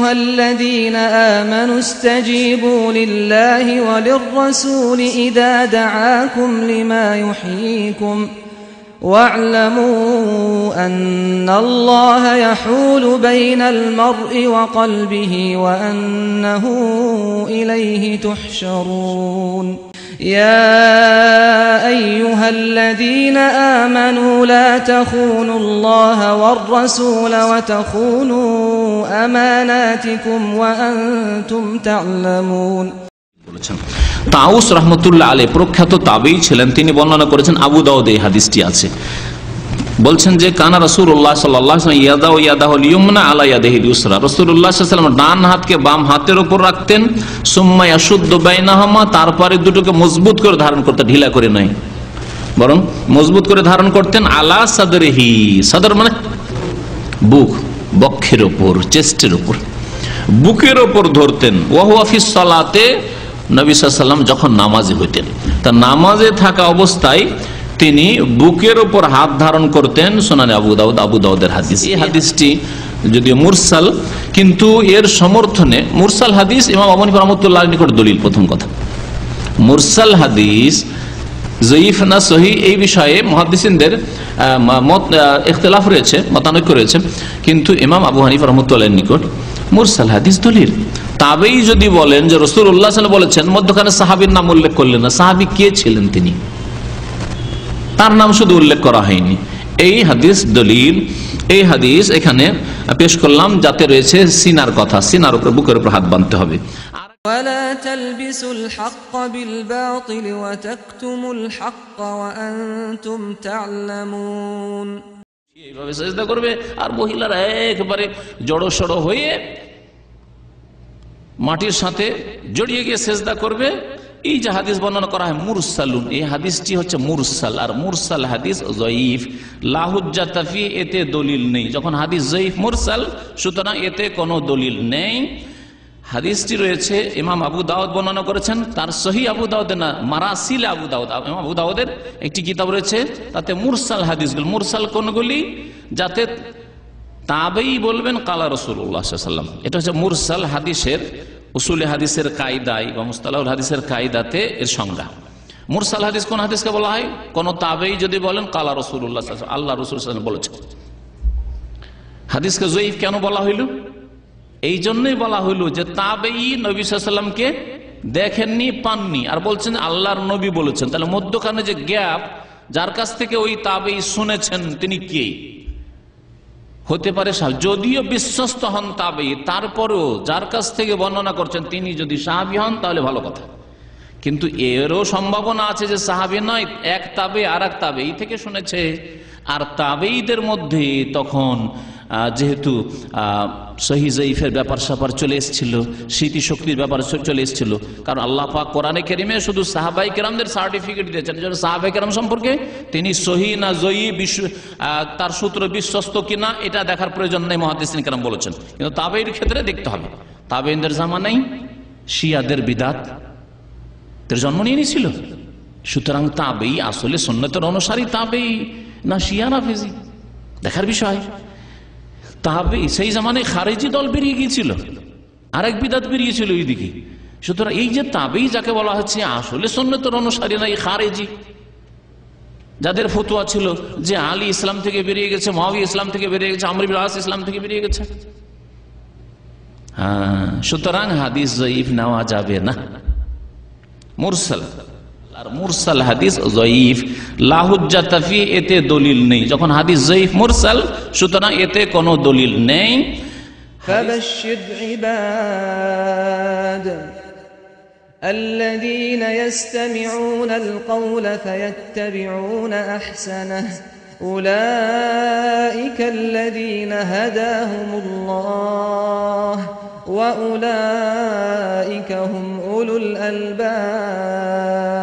أيها الذين آمنوا استجيبوا لله وللرسول إذا دعاكم لما يحييكم واعلموا أن الله يحول بين المرء وقلبه وأنه إليه تحشرون يا أيها الذين آمنوا لا تخونوا الله والرسول وتخونوا أماناتكم وأنتم تعلمون। তাউস রাহমাতুল্লাহ আলাইহি প্রখ্যাত তাবেঈ ছিলেন, তিনি বর্ণনা করেছেন, আবু দাউদে এই হাদিসটি আছে। বলছেন যে কানা রাসূলুল্লাহ সাল্লাল্লাহু আলাইহি ওয়াসাল্লাম ইয়াদাউ ইয়াদাহুল ইয়ুমনা আলা ইয়াদিহিল ইউসরা, রাসূলুল্লাহ সাল্লাল্লাহু আলাইহি ওয়াসাল্লাম ডান হাতকে বাম হাতের উপর রাখতেন, সুম্মা ইয়াশুদ্দু বাইনাহুমা, তারপরে দুটোকে মজবুত করে ধারণ করতেন, ঢিলা করে নয় বরং মজবুত করে ধারণ করতেন। আলা সাদরিহি, সাদর মানে বুক, বক্ষের উপর, চেস্টের উপর, বুকের উপর ধরতেন। ওয়া হুয়া ফিস সালাতে, নবী সাল্লাল্লাহু আলাইহি ওয়াসাল্লাম যখন নামাজে হইতেন, তা নামাজে থাকা অবস্থায় তিনি বুকের উপর হাত ধারণ করতেন। সুনানে আবু দাউদের হাদিস। এই হাদিসটি যদিও মুরসাল, কিন্তু এর সমর্থনে মুরসাল হাদিস ইমাম আবু হানিফা রাহমাতুল্লাহর নিকট দলিল। প্রথম কথা, মুরসাল হাদিস যঈফ না সহিহ এই বিষয়ে মুহাদ্দিসিনদের মত ইখতিলাফ রয়েছে, মতানৈক্য রয়েছে, কিন্তু ইমাম আবু হানিফা রাহমাতুল্লাহর নিকট মুরসাল হাদিস দলিল। তাবেই যদি বলেন যে রাসূলুল্লাহ সাল্লাল্লাহু আলাইহি ওয়াসাল্লাম বলেছেন, মধ্যখানে সাহাবীর নাম উল্লেখ করলেন না, সাহাবী কে ছিলেন তিনি, তার নাম শুধু উল্লেখ করা হয়নি, এই হাদিস দলিল। এই হাদিস এখানে পেশ করলাম, যাতে রয়েছে সিনার কথা, সিনার উপর, বুকের উপর হাত বাঁধতে হবে। ولا تلبسوا الحق بالباطل وتكتموا الحق وأنتم تعلمون। এইভাবে সিজদা করবে আর মহিলারা একবারে জড়সড় হয়ে মাটির সাথে জড়িয়ে গিয়ে সিজদা করবে। এই যে হাদিস বর্ণনা করা হয় মুরসালুন, এই হাদিসটি হচ্ছে মুরসাল, আর মুরসাল হাদিস যঈফ, লা হুজ্জাতা ফি, এতে দলিল নেই। যখন হাদিস যঈফ মুরসাল, সুতরাং এতে কোনো দলিল নেই। হাদিসটি রয়েছে ইমাম আবু দাউদ বর্ণনা করেছেন, তার সহিহ আবু দাউদের না, মারাসিল আবু দাউদ, ইমাম আবু দাউদের একটি কিতাব রয়েছে, তাতে মুরসাল হাদিসগুলো, মুরসাল কোনগুলি, যাতে তাবেই বলবেন কালা রাসূলুল্লাহ সাল্লাল্লাহু আলাইহি ওয়াসাল্লাম। এটা হচ্ছে মুরসাল হাদিসের উসুলে হাদিসের কায়দায় বা মুস্তালাহুল হাদিসের কায়দাতে এর সংজ্ঞা। মুরসাল হাদিস কোন হাদিসকে বলা হয়? কোন তাবেই যদি বলেন কালা রাসূলুল্লাহ সাল্লাল্লাহু আলাইহি ওয়াসাল্লাম, আল্লাহ রাসূল সাল্লাল্লাহু আলাইহি ওয়াসাল্লাম বলেছেন। হাদিসকে যঈফ কেন বলা হইল? এই জন্যই বলা হইল যে তাবেই নবী সাল্লাল্লাহু আলাইহি ওয়াসাল্লামকে দেখেননি, পাননি, আর বলছেন আল্লাহর নবী বলেছেন। তাহলে মধ্যখানে যে গ্যাপ, যার কাছ থেকে ওই তাবেই শুনেছেন তিনি কে হতে পারে? যদিও বিশ্বস্ত হন তাবেই, তারপরেও যার কাছ থেকে বর্ণনা করছেন তিনি যদি সাহাবী হন তাহলে ভালো কথা, কিন্তু এরও সম্ভাবনা আছে যে সাহাবী নয়, এক তাবে আর এক তাবেই থেকে শুনেছে। আর তাবেইদের মধ্যে তখন যেহেতু সহিহ যঈফের ব্যাপার স্যাপার চলে এসেছিল, স্মৃতিশক্তির ব্যাপার চলে এসেছিল, কারণ আল্লাহ পাক কোরআনে কারীমে শুধু সাহাবায়ে কেরামদের সার্টিফিকেট দিয়েছেন, যেন সাহাবায়ে কেরাম সম্পর্কে তিনি সহিহ না যঈফ, তার সূত্র বিশ্বস্ত কিনা এটা দেখার প্রয়োজন নেই, মুহাদ্দিসিন কেরাম বলেছেন। কিন্তু তাবেঈর ক্ষেত্রে দেখতে হবে। তাবেঈদের জামানায় শিয়াদের বিদআতের জন্ম নিয়ে নিয়েছিল, সুতরাং তাবেঈ আসলে সুন্নতের অনুসারী তাবেঈ না শিয়া না ফিজি, দেখার বিষয়। তাবেঈ সেই জামানায় খারেজি দল বেরিয়ে গিয়েছিল, আরেক বিদআত বেরিয়েছিল এইদিকে। সুতরাং এই যে তাবেঈ যাকে বলা হচ্ছে আসলে সুন্নতের অনুসারী না, এই খারেজি যাদের ফতোয়া ছিল যে আলী ইসলাম থেকে বেরিয়ে গেছে, মুআবিয়া ইসলাম থেকে বেরিয়ে গেছে, আমর ইবনে আস ইসলাম থেকে বেরিয়ে গেছে। সুতরাং হাদিস যঈফ নেওয়া যাবে না, মুরসাল। আর মুরসাল হাদিস যঈফ, লা হুজ্জাতা ফি, এতে দলিল নেই। যখন হাদিস যঈফ মুরসাল, সুতরাং এতে কোনো দলিল নেই। ফাবাশশির ইবাদ আল্লাযীনা ইসতামিউনাল কওলা ফায়াত্তাবিউনা আহসানাহু উলাইকাল্লাযীনা হাদাহুমুল্লাহ ওয়া উলাইকা হুম উলুল আলবাব।